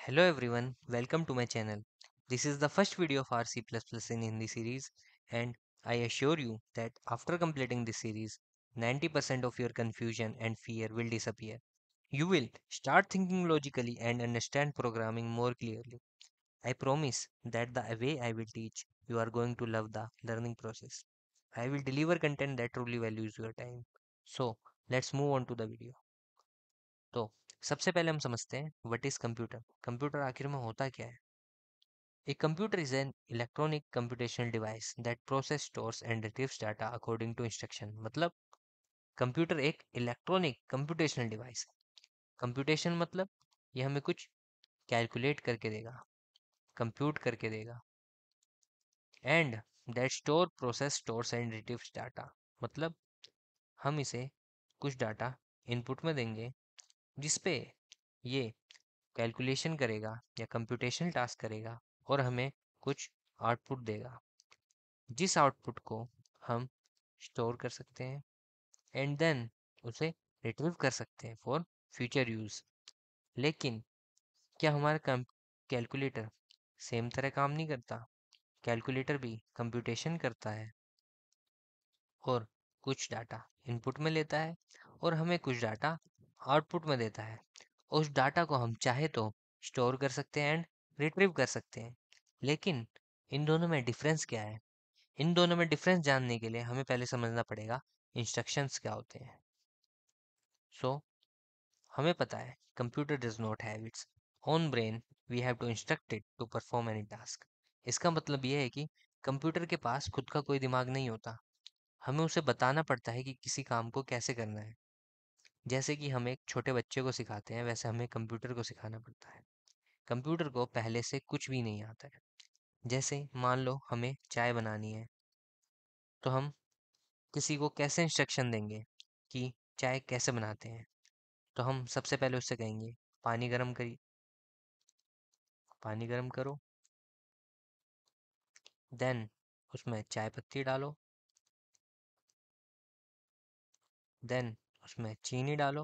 Hello everyone, welcome to my channel. This is the first video of our C++ in Hindi series, and I assure you that after completing this series, 90% of your confusion and fear will disappear. You will start thinking logically and understand programming more clearly. I promise that the way I will teach, you are going to love the learning process. I will deliver content that truly values your time. So, let's move on to the video. तो सबसे पहले हम समझते हैं what is computer. Computer आखिर में होता क्या है? A computer is an electronic computational device that process, stores and retrieves data according to instruction। मतलब कंप्यूटर एक इलेक्ट्रॉनिक कंप्यूटेशनल डिवाइस है। कंप्यूटेशन मतलब ये हमें कुछ कैलकुलेट करके देगा, कंप्यूट करके देगा। And that store, process, stores and retrieves data मतलब हम इसे कुछ डाटा इनपुट में देंगे जिसपे ये कैलकुलेशन करेगा या कंप्यूटेशनल टास्क करेगा और हमें कुछ आउटपुट देगा, जिस आउटपुट को हम स्टोर कर सकते हैं एंड देन उसे रिट्रीव कर सकते हैं फॉर फ्यूचर यूज़। लेकिन क्या हमारा कैलकुलेटर सेम तरह काम नहीं करता? कैलकुलेटर भी कंप्यूटेशन करता है और कुछ डाटा इनपुट में लेता है और हमें कुछ डाटा आउटपुट में देता है। उस डाटा को हम चाहे तो स्टोर कर सकते हैं एंड रिट्रीव कर सकते हैं। लेकिन इन दोनों में डिफरेंस क्या है? इन दोनों में डिफरेंस जानने के लिए हमें पहले समझना पड़ेगा इंस्ट्रक्शंस क्या होते हैं। सो हमें पता है computer does not have its own brain, we have to instruct it to perform any task. इसका मतलब ये है कि कंप्यूटर के पास खुद का कोई दिमाग नहीं होता, हमें उसे बताना पड़ता है कि किसी काम को कैसे करना है। जैसे कि हम एक छोटे बच्चे को सिखाते हैं, वैसे हमें कंप्यूटर को सिखाना पड़ता है। कंप्यूटर को पहले से कुछ भी नहीं आता है। जैसे मान लो हमें चाय बनानी है, तो हम किसी को कैसे इंस्ट्रक्शन देंगे कि चाय कैसे बनाते हैं? तो हम सबसे पहले उससे कहेंगे पानी गर्म करिए, पानी गर्म करो, देन उसमें चाय पत्ती डालो, देन उसमें चीनी डालो,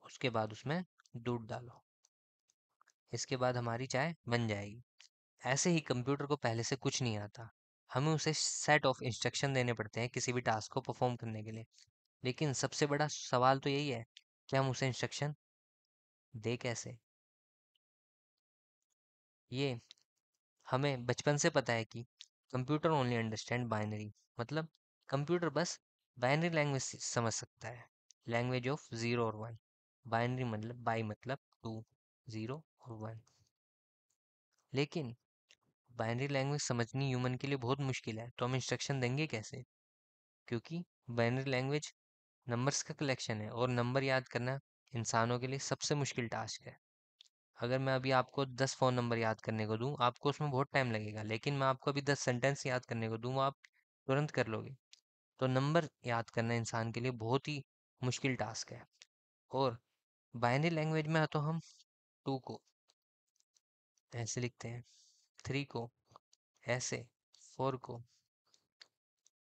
उसके बाद उसमें दूध डालो। इसके बाद हमारी चाय बन जाएगी। ऐसे ही कंप्यूटर को पहले से कुछ नहीं आता, हमें उसे सेट ऑफ इंस्ट्रक्शन देने पड़ते हैं किसी भी टास्क को परफॉर्म करने के लिए। लेकिन सबसे बड़ा सवाल तो यही है कि हम उसे इंस्ट्रक्शन दे कैसे। ये हमें बचपन से पता है कि कंप्यूटर ओनली अंडरस्टैंड बाइनरी, मतलब कंप्यूटर बस बाइनरी लैंग्वेज समझ सकता है, लैंग्वेज ऑफ ज़ीरो और वन। बाइनरी मतलब बाई मतलब टू, ज़ीरो और वन। लेकिन बाइनरी लैंग्वेज समझनी ह्यूमन के लिए बहुत मुश्किल है, तो हम इंस्ट्रक्शन देंगे कैसे? क्योंकि बाइनरी लैंग्वेज नंबर्स का कलेक्शन है और नंबर याद करना इंसानों के लिए सबसे मुश्किल टास्क है। अगर मैं अभी आपको 10 फ़ोन नंबर याद करने को दूं, आपको उसमें बहुत टाइम लगेगा, लेकिन मैं आपको अभी 10 सेंटेंस याद करने को दूं, आप तुरंत कर लोगे। तो नंबर याद करना इंसान के लिए बहुत ही मुश्किल टास्क है। और बाइनरी लैंग्वेज में तो हम टू को ऐसे लिखते हैं, थ्री को ऐसे, फोर को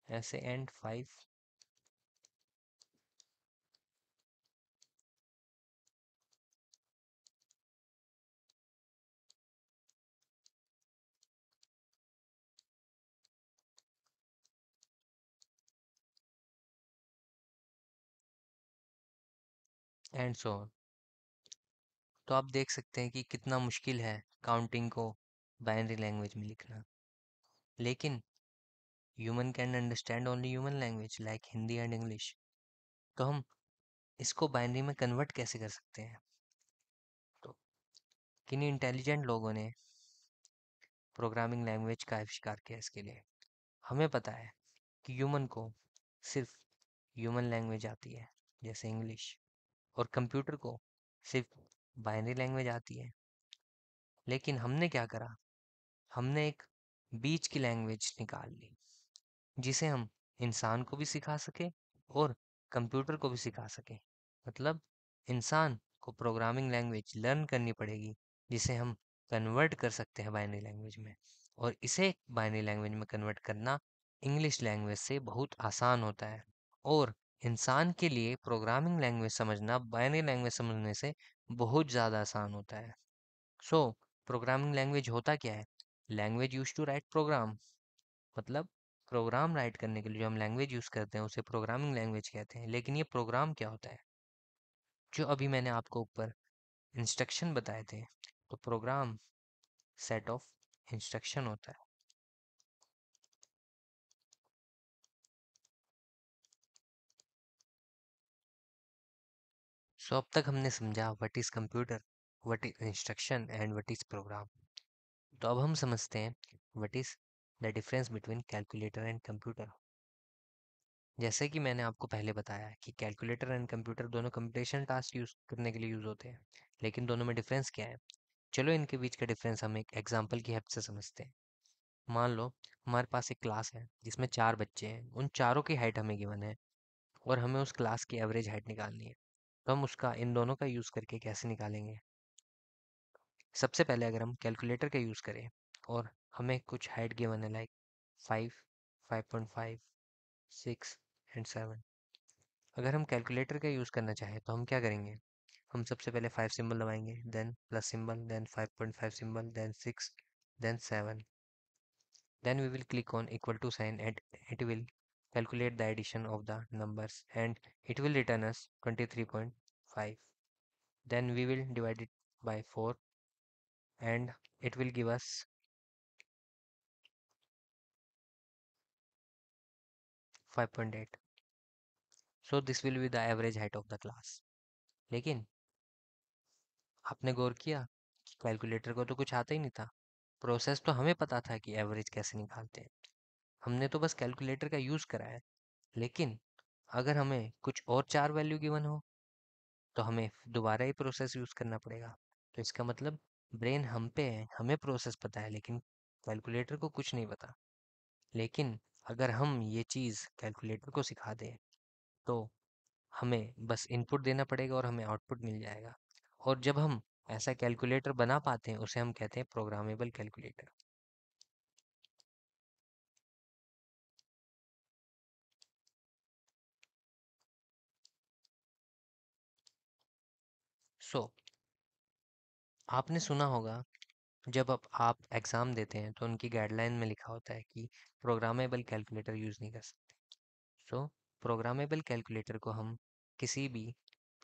ऐसे and five and so on. तो आप देख सकते हैं कि कितना मुश्किल है काउंटिंग को बाइनरी लैंग्वेज में लिखना। लेकिन human can understand only human language like Hindi and English. तो हम इसको बाइनरी में कन्वर्ट कैसे कर सकते हैं? तो किन्हीं इंटेलिजेंट लोगों ने प्रोग्रामिंग लैंग्वेज का आविष्कार किया इसके लिए। हमें पता है कि ह्यूमन को सिर्फ ह्यूमन लैंग्वेज आती है, जैसे इंग्लिश, और कंप्यूटर को सिर्फ बाइनरी लैंग्वेज आती है। लेकिन हमने क्या करा? हमने एक बीच की लैंग्वेज निकाल ली, जिसे हम इंसान को भी सिखा सके और कंप्यूटर को भी सिखा सके। मतलब इंसान को प्रोग्रामिंग लैंग्वेज लर्न करनी पड़ेगी, जिसे हम कन्वर्ट कर सकते हैं बाइनरी लैंग्वेज में। और इसे बाइनरी लैंग्वेज में कन्वर्ट करना इंग्लिश लैंग्वेज से बहुत आसान होता है। और इंसान के लिए प्रोग्रामिंग लैंग्वेज समझना बाइनरी लैंग्वेज समझने से बहुत ज़्यादा आसान होता है। सो प्रोग्रामिंग लैंग्वेज होता क्या है? Language use to write program, मतलब प्रोग्राम राइट करने के लिए जो हम लैंग्वेज यूज करते हैं उसे प्रोग्रामिंग लैंग्वेज कहते हैं। लेकिन ये प्रोग्राम क्या होता है? जो अभी मैंने आपको ऊपर इंस्ट्रक्शन बताए थे, तो प्रोग्राम सेट ऑफ इंस्ट्रक्शन होता है। सो अब तक हमने समझा what is computer, what is instruction and what is program. तो अब हम समझते हैं what is the difference between calculator and computer. जैसे कि मैंने आपको पहले बताया कि कैलकुलेटर एंड कंप्यूटर दोनों कंप्यूटेशन टास्क यूज करने के लिए यूज होते हैं, लेकिन दोनों में डिफरेंस क्या है? चलो इनके बीच का डिफरेंस हम एक एग्जांपल की हेल्प से समझते हैं। मान लो हमारे पास एक क्लास है जिसमें 4 बच्चे हैं, उन चारों की हाइट हमें गिवन है और हमें उस क्लास की एवरेज हाइट निकालनी है। तो हम उसका इन दोनों का यूज़ करके कैसे निकालेंगे? सबसे पहले अगर हम कैलकुलेटर का यूज़ करें और हमें कुछ हाइट गिवन है लाइक 5, 5.5, 6 एंड 7। अगर हम कैलकुलेटर का यूज़ करना चाहें तो हम क्या करेंगे? हम सबसे पहले 5 सिंबल दबाएंगे, then plus symbol, then 5.5 symbol, then 6, then 7। Then we will click on equal to sign and it will calculate the addition of the numbers and it will return us 23.5. Then we will divide it by 4 and it will give us 5.8. So this will be the average height of the class. लेकिन आपने गौर किया कि calculator को तो कुछ आता ही नहीं था। प्रोसेस तो हमें पता था कि एवरेज कैसे निकालते हैं, हमने तो बस कैलकुलेटर का यूज़ करा है। लेकिन अगर हमें कुछ और 4 वैल्यू गिवन हो तो हमें दोबारा ही प्रोसेस यूज़ करना पड़ेगा। तो इसका मतलब ब्रेन हम पे है, हमें प्रोसेस पता है लेकिन कैलकुलेटर को कुछ नहीं पता। लेकिन अगर हम ये चीज़ कैलकुलेटर को सिखा दें तो हमें बस इनपुट देना पड़ेगा और हमें आउटपुट मिल जाएगा। और जब हम ऐसा कैलकुलेटर बना पाते हैं उसे हम कहते हैं प्रोग्रामेबल कैलकुलेटर। सो आपने सुना होगा जब आप एग्ज़ाम देते हैं तो उनकी गाइडलाइन में लिखा होता है कि प्रोग्रामेबल कैलकुलेटर यूज़ नहीं कर सकते। सो प्रोग्रामेबल कैलकुलेटर को हम किसी भी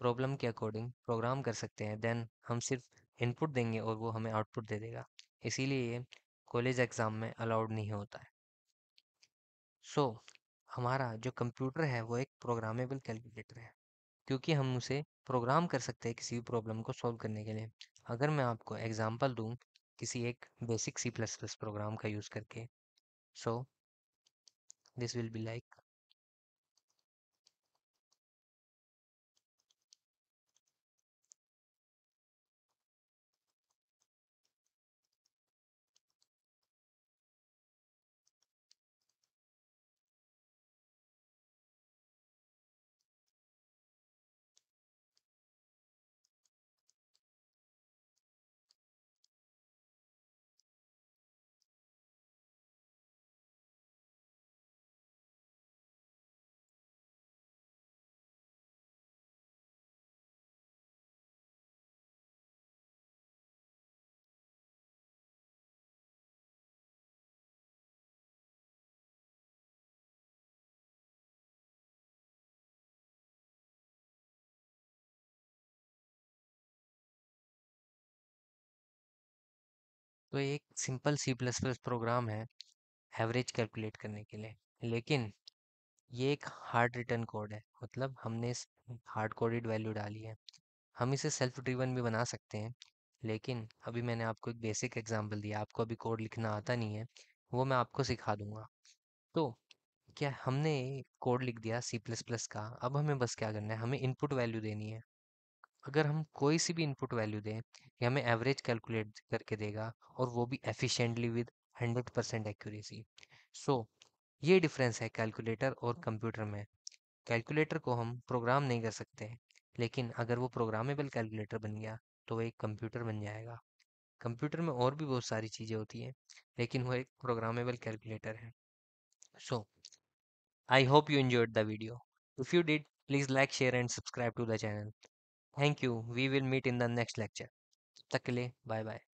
प्रॉब्लम के अकॉर्डिंग प्रोग्राम कर सकते हैं, देन हम सिर्फ इनपुट देंगे और वो हमें आउटपुट दे देगा। इसीलिए ये कॉलेज एग्ज़ाम में अलाउड नहीं होता है। सो हमारा जो कंप्यूटर है वो एक प्रोग्रामेबल कैलकुलेटर है, क्योंकि हम उसे प्रोग्राम कर सकते हैं किसी भी प्रॉब्लम को सॉल्व करने के लिए। अगर मैं आपको एग्जांपल दूं किसी एक basic C plus plus program का यूज़ करके, so this will be like, तो एक simple C plus plus program है एवरेज कैलकुलेट करने के लिए। लेकिन ये एक हार्ड रिटर्न कोड है, मतलब हमने इस हार्ड कोडेड वैल्यू डाली है। हम इसे सेल्फ ड्रिवन भी बना सकते हैं, लेकिन अभी मैंने आपको एक बेसिक एग्जांपल दिया, आपको अभी कोड लिखना आता नहीं है, वो मैं आपको सिखा दूंगा। तो क्या हमने कोड लिख दिया सी प्लस प्लस का, अब हमें बस क्या करना है, हमें इनपुट वैल्यू देनी है। अगर हम कोई सी भी इनपुट वैल्यू दें, ये हमें एवरेज कैलकुलेट करके देगा और वो भी एफिशिएंटली विद 100% एक्यूरेसी। सो ये डिफरेंस है कैलकुलेटर और कंप्यूटर में। कैलकुलेटर को हम प्रोग्राम नहीं कर सकते, लेकिन अगर वो प्रोग्रामेबल कैलकुलेटर बन गया तो वो एक कंप्यूटर बन जाएगा। कंप्यूटर में और भी बहुत सारी चीज़ें होती हैं, लेकिन वो एक प्रोग्रामेबल कैलकुलेटर है। So I hope you enjoyed the video. If you did, please like, share and subscribe to the channel. Thank you. We will meet in the next lecture. तब तक के लिए बाय बाय।